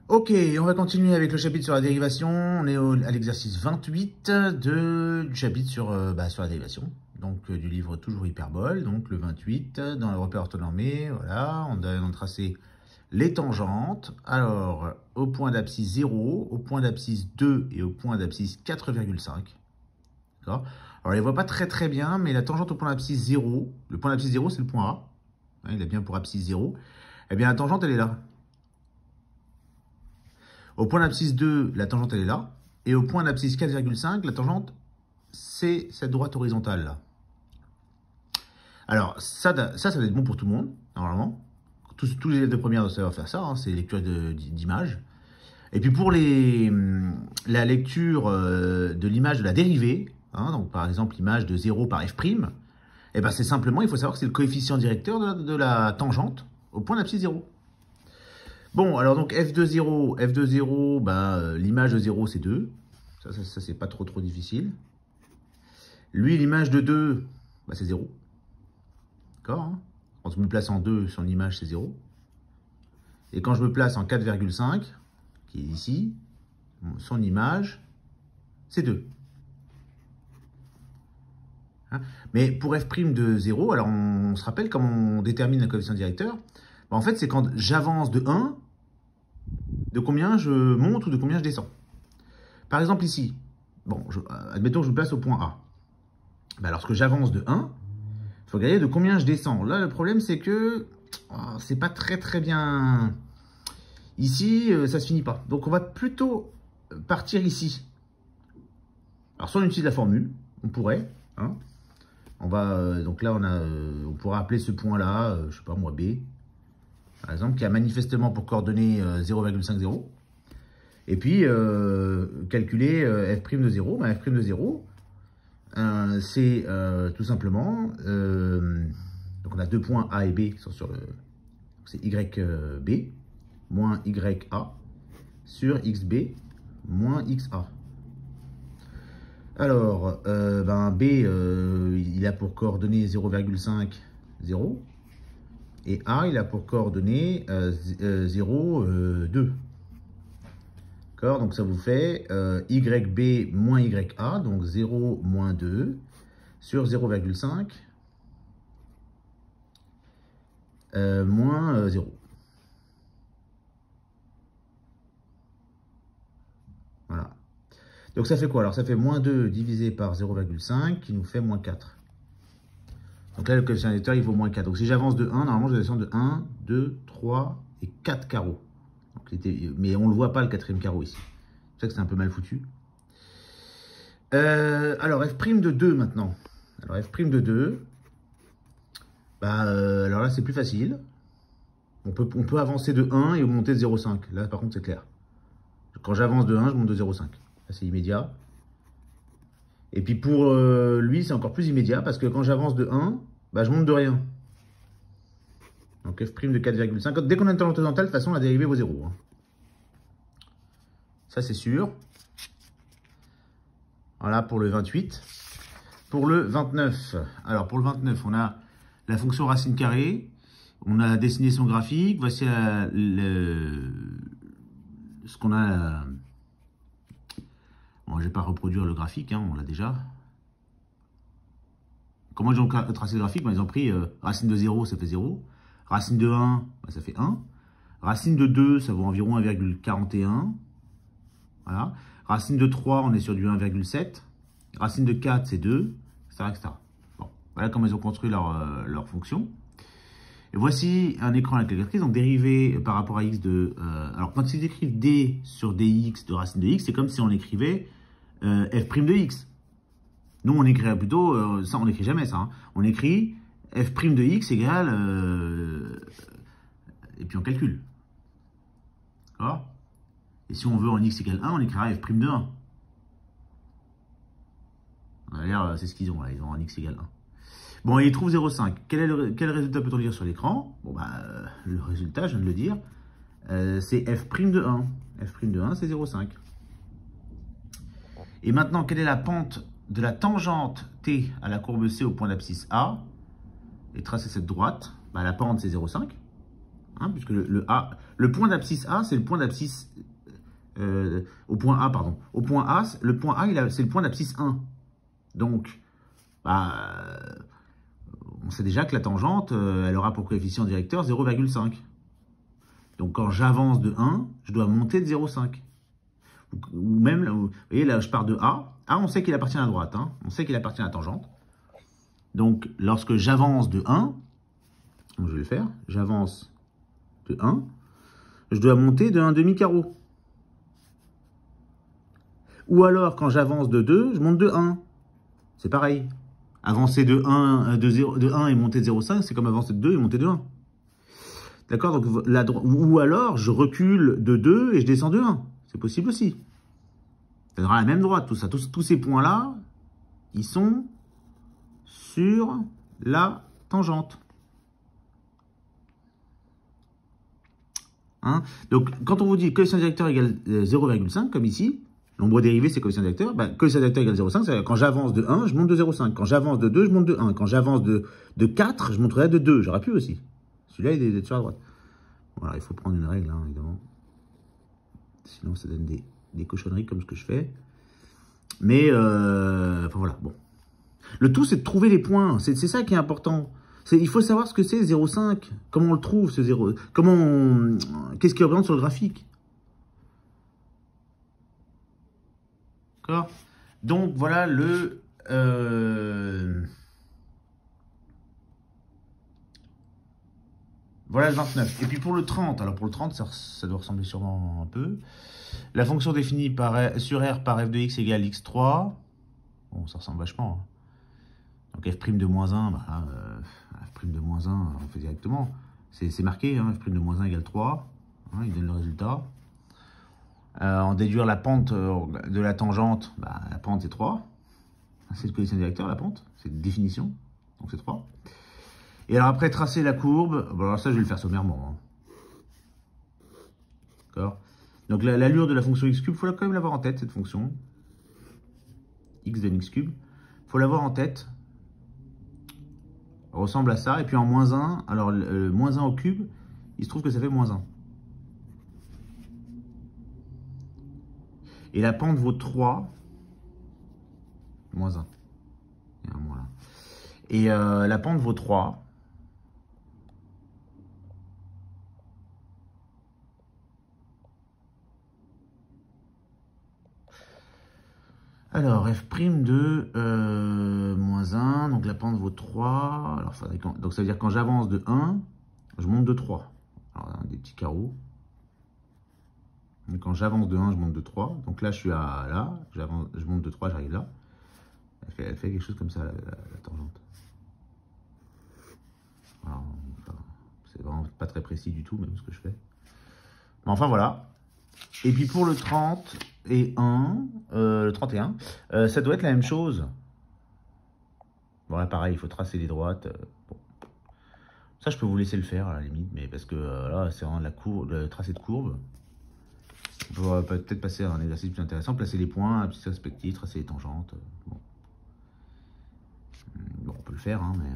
Ok, on va continuer avec le chapitre sur la dérivation. On est à l'exercice 28 du chapitre sur la dérivation. Donc du livre Toujours Hyperbole, donc le 28, dans le repère orthonormé, voilà, on a tracé les tangentes. Alors, au point d'abscisse 0, au point d'abscisse 2 et au point d'abscisse 4,5. D'accord. Alors, on ne les voit pas très bien, mais la tangente au point d'abscisse 0, le point d'abscisse 0, c'est le point A. Hein, il a bien pour abscisse 0. Eh bien, la tangente, elle est là. Au point d'abscisse 2, la tangente, elle est là. Et au point d'abscisse 4,5, la tangente, c'est cette droite horizontale là. Alors, ça doit être bon pour tout le monde, normalement. Tous les élèves de première doivent savoir faire ça, hein, c'est lecture d'image. Et puis pour la lecture de l'image de la dérivée, hein, donc par exemple l'image de 0 par f', eh ben c'est simplement, il faut savoir que c'est le coefficient directeur de la tangente au point d'abscisse 0. Bon, alors donc f de 0, l'image de 0 c'est 2. Ça c'est pas trop difficile. Lui, l'image de 2, c'est 0. D'accord, hein. Quand je me place en 2, son image c'est 0. Et quand je me place en 4,5, qui est ici, son image c'est 2. Hein, mais pour f' de 0, alors on se rappelle comment on détermine un coefficient directeur. En fait, c'est quand j'avance de 1, de combien je monte ou de combien je descends. Par exemple ici, admettons que je me place au point A. Lorsque j'avance de 1, il faut regarder de combien je descends. Là, le problème, c'est que c'est pas très bien. Ici, ça se finit pas. Donc, on va plutôt partir ici. Alors, soit on utilise la formule, on pourrait. Hein. Donc là, on pourra appeler ce point-là, je sais pas moi, B. Par exemple, qui a manifestement pour coordonnées 0,50. Et puis, calculer f' de 0. F' de 0, c'est tout simplement... donc, on a deux points A et B qui sont sur le... C'est YB moins YA sur XB moins XA. Alors, B, il a pour coordonnées 0,5, 0. Et A, il a pour coordonnées 0, 2. D'accord, donc ça vous fait YB moins YA, donc 0 moins 2 sur 0,5 moins 0. Voilà. Donc ça fait quoi? Alors ça fait moins 2 divisé par 0,5 qui nous fait moins 4. Donc là, le coefficient directeur, il vaut moins 4. Donc si j'avance de 1, normalement, je descends de 1, 2, 3 et 4 carreaux. Donc, mais on ne le voit pas, le quatrième carreau ici. C'est pour ça que c'est un peu mal foutu. Alors, f' de 2 maintenant. Alors, f' de 2, alors là, c'est plus facile. On peut avancer de 1 et monter de 0,5. Là, par contre, c'est clair. Quand j'avance de 1, je monte de 0,5. Là, c'est immédiat. Et puis pour lui, c'est encore plus immédiat parce que quand j'avance de 1, je monte de rien. Donc f' de 4,5. Dès qu'on a une tangente horizontale, de toute façon, la dérivée vaut 0. Hein. Ça, c'est sûr. Voilà pour le 28. Pour le 29. Alors, pour le 29, on a la fonction racine carrée. On a dessiné son graphique. Voici ce qu'on a... Bon, je ne vais pas reproduire le graphique, hein, on l'a déjà. Comment ils ont tracé le graphique? Ils ont pris racine de 0, ça fait 0. Racine de 1, ça fait 1. Racine de 2, ça vaut environ 1,41. Voilà. Racine de 3, on est sur du 1,7. Racine de 4, c'est 2, etc. Bon, voilà comment ils ont construit leur fonction. Et voici un écran à la calculatrice, donc dérivé par rapport à x de... alors, quand ils écrivent d sur dx de racine de x, c'est comme si on écrivait f' de x. Nous, on écrirait plutôt... ça, on n'écrit jamais ça. Hein. On écrit f' de x égale... et puis on calcule. D'accord? Et si on veut en x égale 1, on écrira f' de 1. D'ailleurs, c'est ce qu'ils ont là, ils ont en x égale 1. Bon, et ils trouvent 0,5. Quel résultat peut-on lire sur l'écran? Bon, le résultat, je viens de le dire, c'est f' de 1. F' de 1, c'est 0,5. Et maintenant, quelle est la pente de la tangente T à la courbe C au point d'abscisse A? Et tracer cette droite, la pente, c'est 0,5. hein, puisque le point d'abscisse A, c'est le point d'abscisse au point A, pardon. Au point A, le point A, c'est le point d'abscisse 1. Donc, bah, on sait déjà que la tangente, elle aura pour coefficient directeur 0,5. Donc, quand j'avance de 1, je dois monter de 0,5. Ou même, vous voyez, là, je pars de A. A, on sait qu'il appartient à droite. Hein. On sait qu'il appartient à la tangente. Donc, lorsque j'avance de 1, donc je vais le faire, j'avance de 1, je dois monter de 1 demi-carreau. Ou alors, quand j'avance de 2, je monte de 1. C'est pareil. Avancer de 1, de 1 et monter de 0,5, c'est comme avancer de 2 et monter de 1. D'accord? Donc, ou alors, je recule de 2 et je descends de 1. C'est possible aussi. Ça donnera la même droite, tout ça. Tous ces points-là, ils sont sur la tangente. Hein? Donc, quand on vous dit coefficient directeur égale 0,5, comme ici, l'ombre dérivée, c'est coefficient directeur. Ben, coefficient directeur égale 0,5, c'est quand j'avance de 1, je monte de 0,5. Quand j'avance de 2, je monte de 1. Quand j'avance de 4, je monterai de 2. J'aurais pu aussi. Celui-là, il est sur la droite. Voilà, il faut prendre une règle, hein, évidemment. Sinon, ça donne des cochonneries comme ce que je fais. Mais, enfin voilà, bon. Le tout, c'est de trouver les points. C'est ça qui est important. Il faut savoir ce que c'est 0,5. Comment on le trouve, ce 0. Qu'est-ce qu'il représente sur le graphique. D'accord? Donc, voilà voilà le 29. Et puis pour le 30, alors pour le 30, ça doit ressembler sûrement un peu. La fonction définie sur R par f de x égale x3. Bon, ça ressemble vachement. Hein. Donc f' de moins 1, bah, f' de moins 1, on fait directement. C'est marqué, hein, f' de moins 1 égale 3. Hein, il donne le résultat. En déduire la pente de la tangente, bah, la pente c'est 3. C'est le coefficient directeur, la pente. C'est une définition. Donc c'est 3. Et alors après, tracer la courbe. Bon, alors ça, je vais le faire sommairement. Hein. D'accord. Donc l'allure de la fonction x cube, il faut quand même l'avoir en tête, cette fonction. X de x cube. Il faut l'avoir en tête. Elle ressemble à ça. Et puis en moins 1, alors moins 1 au cube, il se trouve que ça fait moins 1. Et la pente vaut 3. Moins 1. Il y a un moins là. Et la pente vaut 3. Alors, f' de moins 1, donc la pente vaut 3. Alors, donc ça veut dire que quand j'avance de 1, je monte de 3. Alors, des petits carreaux. Donc, quand j'avance de 1, je monte de 3. Donc là, je suis à là. Je monte de 3, j'arrive là. Elle fait quelque chose comme ça, la tangente. C'est vraiment pas très précis du tout, même ce que je fais. Mais enfin, voilà. Et puis pour le 30 et 1, le 31, ça doit être la même chose. Bon là pareil, il faut tracer les droites. Bon. Ça je peux vous laisser le faire à la limite, mais parce que là c'est vraiment le tracé de courbe. On peut peut-être passer à un exercice plus intéressant, placer les points, appuyer perspective, tracer les tangentes. Bon. Bon, on peut le faire, hein, mais...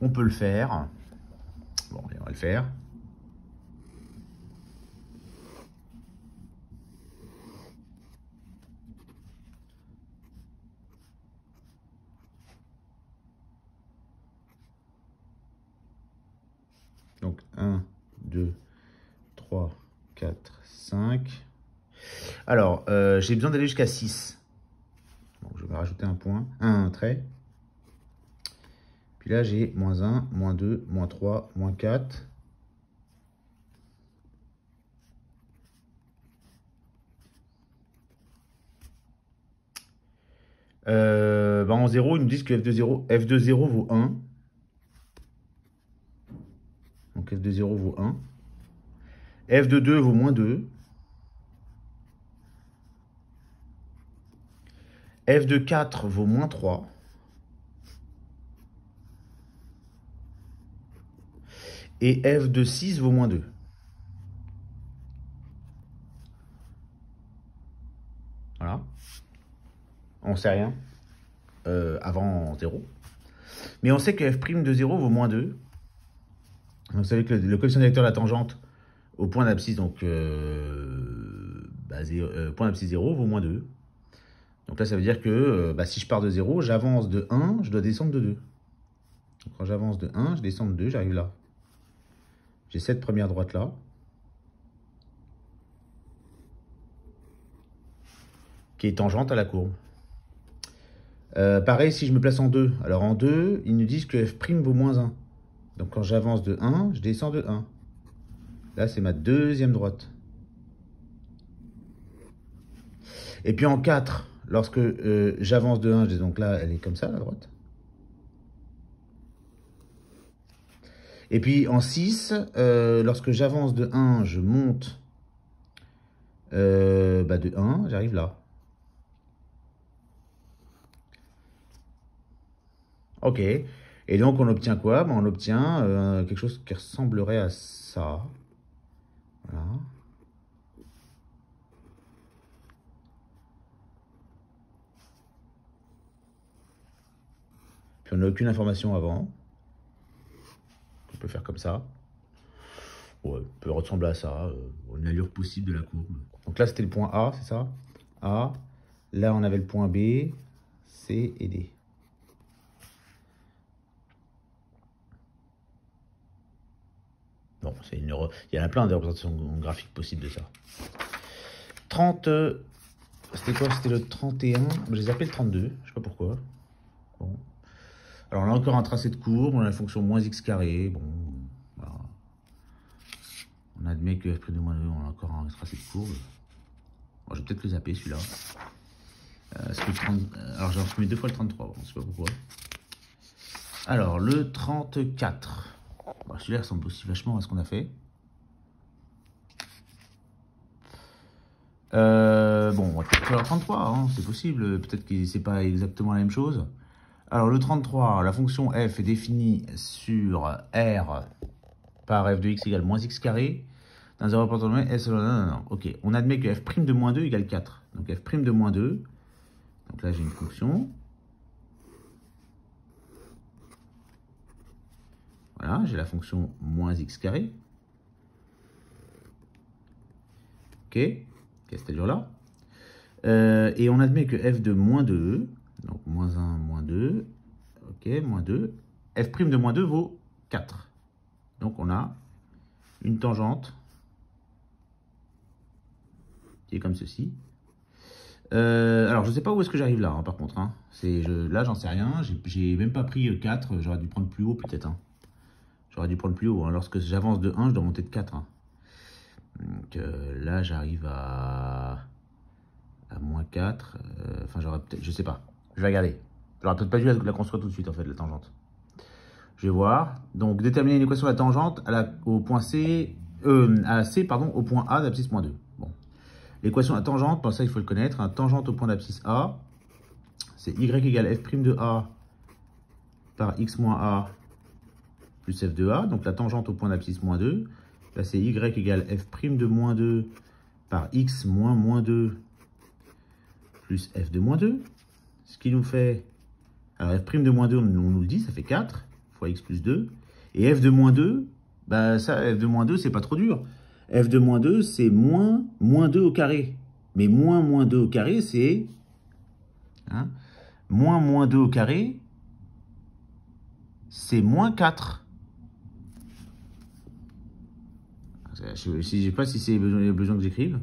On peut le faire. Bon, allez, on va le faire. Donc 1, 2, 3, 4, 5. Alors, j'ai besoin d'aller jusqu'à 6. Donc je vais rajouter un point, un trait. Puis là, j'ai moins 1, moins 2, moins 3, moins 4. En 0, ils nous disent que f de 0 vaut 1. Donc f de 0 vaut 1. F de 2 vaut moins 2. F de 4 vaut moins 3. Et f de 6 vaut moins 2. Voilà. On ne sait rien avant 0. Mais on sait que f' de 0 vaut moins 2. Donc, vous savez que le coefficient directeur de la tangente au point d'abscisse, donc point d'abscisse 0 vaut moins 2. Donc là, ça veut dire que si je pars de 0, j'avance de 1, je dois descendre de 2. Donc quand j'avance de 1, je descends de 2, j'arrive là. J'ai cette première droite là. Qui est tangente à la courbe. Pareil, si je me place en 2. Alors en 2, ils nous disent que f' vaut moins 1. Donc quand j'avance de 1, je descends de 1. Là, c'est ma deuxième droite. Et puis en 4, lorsque j'avance de 1, donc là, elle est comme ça, la droite. Et puis en 6, lorsque j'avance de 1, je monte de 1, j'arrive là. Ok. Et donc, on obtient quoi? On obtient quelque chose qui ressemblerait à ça. Voilà. Puis, on n'a aucune information avant. On peut faire comme ça. Ouais, on peut ressembler à ça. Une allure possible de la courbe. Donc là, c'était le point A, c'est ça? A. Là, on avait le point B, C et D. Bon, c'est une erreur. Il y en a plein de représentations graphiques possibles de ça. 30. C'était quoi? C'était le 31. Je les appelle 32. Je sais pas pourquoi. Bon. Alors, on a encore un tracé de courbe. On a la fonction moins x carré. Bon, voilà. On admet que f' de moins 2, on a encore un tracé de courbe. Bon, je vais peut-être le zapper celui-là. Alors, j'ai imprimé 2 fois le 33. Bon, je sais pas pourquoi. Alors, le 34. Bon, celui-là ressemble aussi vachement à ce qu'on a fait. Bon, on va peut-être faire le 33, hein, c'est possible. Peut-être que c'est pas exactement la même chose. Alors, le 33, la fonction f est définie sur R par f de x égale moins x carré. Dans un rapport de S, non. Ok, on admet que f' de moins 2 égale 4. Donc, f' de moins 2. Donc là, j'ai une fonction. Voilà, j'ai la fonction moins x carré. Ok, cette allure-là. Et on admet que f de moins 2, donc moins 1, moins 2, ok, moins 2, f' de moins 2 vaut 4. Donc on a une tangente qui est comme ceci. Alors je ne sais pas où est-ce que j'arrive là, hein, par contre. Hein. Là, j'en sais rien. J'ai même pas pris 4. J'aurais dû prendre plus haut peut-être. Hein. J'aurais dû prendre plus haut. Hein. Lorsque j'avance de 1, je dois monter de 4. Hein. Donc là, j'arrive à moins 4. Enfin, j'aurais peut-être... Je sais pas. Je vais regarder. J'aurais peut-être pas dû la construire tout de suite, en fait, la tangente. Je vais voir. Donc, déterminer une équation de la tangente au point C... à C, pardon, au point A d'abscisse moins 2. Bon. L'équation de la tangente, pour ça, il faut le connaître. Hein. Tangente au point d'abscisse A, c'est y égale f' de A par x moins A plus f de A. Donc, la tangente au point d'abscisse moins 2. Là, c'est y égale f' de moins 2 par x moins moins 2 plus f de moins 2. Ce qui nous fait... Alors, f' de moins 2, on nous le dit, ça fait 4 fois x plus 2. Et f de moins 2, bah ça, f de moins 2, c'est pas trop dur. F de moins 2, c'est moins 2 au carré. Mais moins 2 au carré, c'est... Hein, moins 2 au carré, c'est moins 4. Je ne sais pas si c'est besoin que j'écrive.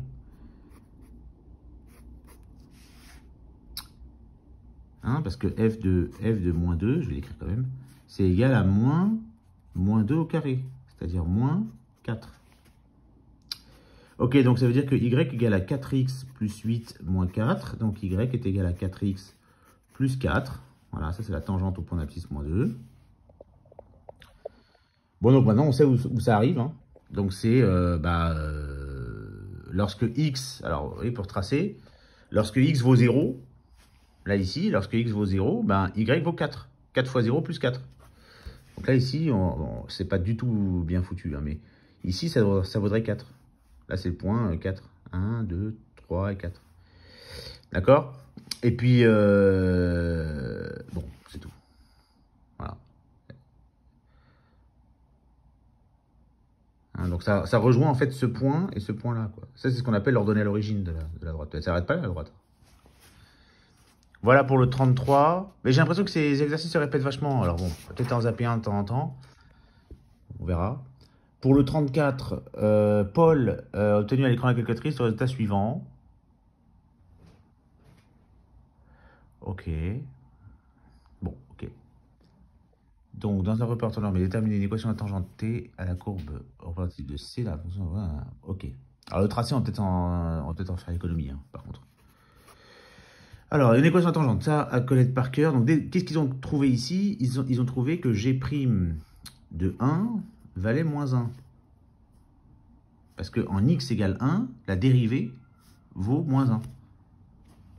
Hein, parce que f de moins 2, je vais l'écrire quand même, c'est égal à moins 2 au carré, c'est-à-dire moins 4. Ok, donc ça veut dire que y égale à 4x plus 8 moins 4, donc y est égal à 4x plus 4. Voilà, ça c'est la tangente au point d'abscisse moins 2. Bon, donc maintenant on sait où ça arrive. Hein. Donc c'est lorsque x, alors oui, pour tracer, lorsque x vaut 0, là ici, lorsque x vaut 0, ben y vaut 4. 4 fois 0 plus 4. Donc là ici, c'est pas du tout bien foutu, hein, mais ici ça vaudrait 4. Là c'est le point 4. 1, 2, 3 et 4. D'accord? Et puis, bon, c'est tout. Voilà. Hein, donc ça rejoint en fait ce point et ce point-là. Ça, c'est ce qu'on appelle l'ordonnée à l'origine de la droite. Elle ne s'arrête pas là, la droite. Voilà pour le 33. Mais j'ai l'impression que ces exercices se répètent vachement. Alors bon, peut-être en zapper un de temps en temps. On verra. Pour le 34, Paul a obtenu à l'écran de la calculatrice le résultat suivant. Ok. Bon, ok. Donc, dans un repère orthonormé, déterminer une équation de tangente T à la courbe représentative de C, la fonction... Voilà. Ok. Alors, le tracé, on va peut-être en faire l'économie, hein, par contre. Alors, une équation de tangente, ça, à connaître par cœur. Donc, qu'est-ce qu'ils ont trouvé ici? Ils ont trouvé que G' de 1 valait moins 1. Parce qu'en x égale 1, la dérivée vaut moins 1.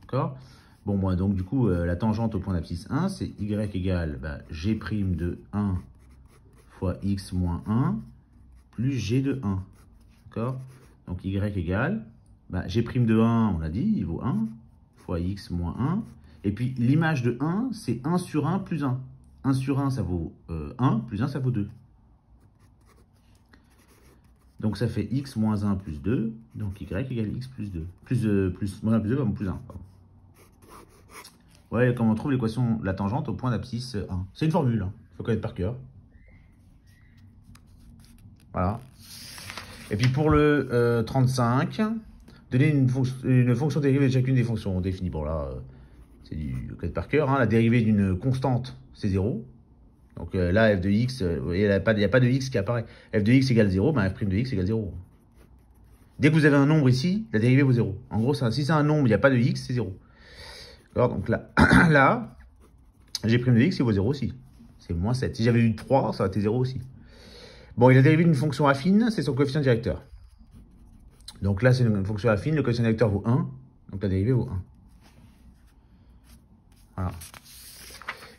D'accord? Bon, moi, donc, du coup, la tangente au point d'abscisse 1, c'est y égale G' de 1 fois x moins 1 plus g de 1. D'accord? Donc, y égale G' de 1, on l'a dit, il vaut 1 fois x moins 1. Et puis, l'image de 1, c'est 1 sur 1 plus 1. 1 sur 1, ça vaut 1, plus 1, ça vaut 2. Donc, ça fait x moins 1 plus 2. Donc, y égale x plus 2. Moins 1 plus 2, pardon, plus 1. Pardon. Ouais, comment on trouve l'équation de la tangente au point d'abscisse 1. C'est une formule, hein. Il faut connaître par cœur. Voilà. Et puis, pour le 35, donner une fonction dérivée de chacune des fonctions. On définit, bon là, c'est du connaître par cœur. Hein. La dérivée d'une constante, c'est 0. Donc là, f de x, vous voyez, il n'y a pas de x qui apparaît. F de x égale 0, f' de x égale 0. Dès que vous avez un nombre ici, la dérivée vaut 0. En gros, si c'est un nombre, il n'y a pas de x, c'est 0. D'accord? Donc là, là, G' de x, il vaut 0 aussi. C'est moins 7. Si j'avais eu 3, ça aurait été 0 aussi. Bon, il a dérivé d'une fonction affine, c'est son coefficient directeur. Donc là, c'est une fonction affine, le coefficient directeur vaut 1. Donc la dérivée vaut 1. Voilà.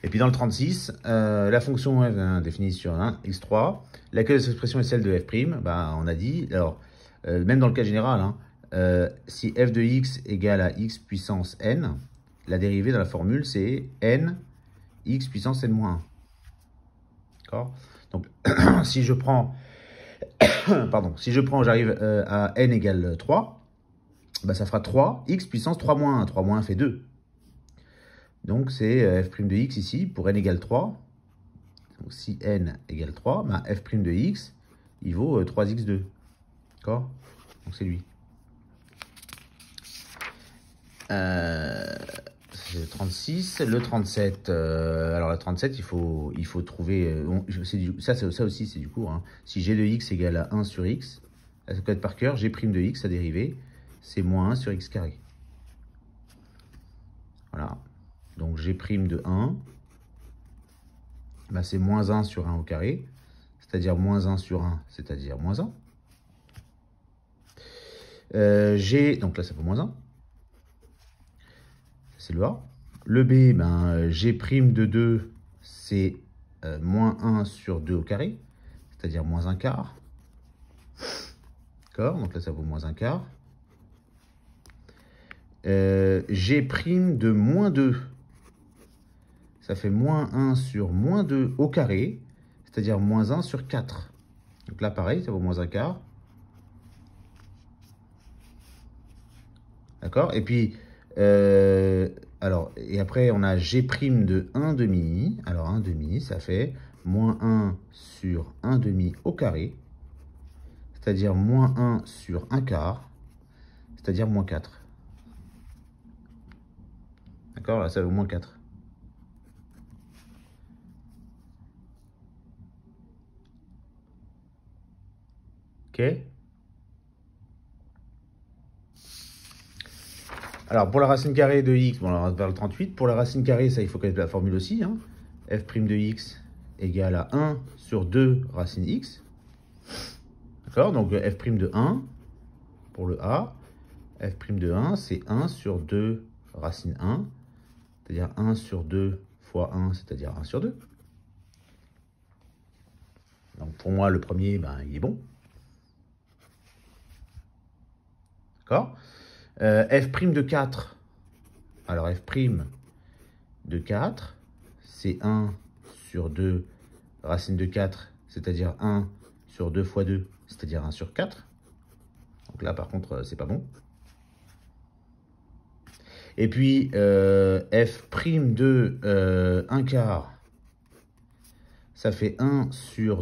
Et puis dans le 36, la fonction f définie sur 1, x3. Laquelle de cette expression est celle de f'? On a dit, alors, même dans le cas général, hein, si f de x égale à x puissance n, la dérivée dans la formule, c'est n x puissance n-1. D'accord? Donc, si je prends, j'arrive à n égale 3, ça fera 3 x puissance 3 moins 1. 3 moins 1 fait 2. Donc, c'est f' de x ici, pour n égale 3. Donc, si n égale 3, f' de x, il vaut 3x2. D'accord? Donc, c'est lui. C'est le 36. Le 37, alors la 37, il faut trouver... ça aussi, c'est du cours. Hein. Si g de x égale à 1 sur x, ça peut être par cœur, g' de x, sa dérivée, c'est moins 1 sur x carré. Voilà. Donc, g' de 1, c'est moins 1 sur 1 au carré, c'est-à-dire moins 1 sur 1, c'est-à-dire moins 1. G, donc là, ça fait moins 1. C'est le A. Le B, G' de 2, c'est moins 1 sur 2 au carré, c'est-à-dire moins 1 quart. D'accord, donc là, ça vaut moins 1 quart. G' de moins 2, ça fait moins 1 sur moins 2 au carré, c'est-à-dire moins 1 sur 4. Donc là, pareil, ça vaut moins 1 quart. D'accord? Et puis, et après, on a G' de 1 demi. Alors, 1 demi, ça fait moins 1 sur 1 demi au carré, c'est-à-dire moins 1 sur 1 quart, c'est-à-dire moins 4. D'accord? Là, ça vaut moins 4. Ok? Alors, pour la racine carrée de x, bon, on va vers le 38. Pour la racine carrée, ça, il faut connaître la formule aussi. Hein. f' de x égale à 1 sur 2 racine x. D'accord? Donc, f' de 1, pour le a, f' de 1, c'est 1 sur 2 racine 1, c'est-à-dire 1 sur 2 fois 1, c'est-à-dire 1 sur 2. Donc, pour moi, le premier, il est bon. D'accord? f' de 4. Alors, f' de 4, c'est 1 sur 2 racine de 4, c'est-à-dire 1 sur 2 fois 2, c'est-à-dire 1 sur 4. Donc là, par contre, c'est pas bon. Et puis, f' de 1 quart, ça fait 1 sur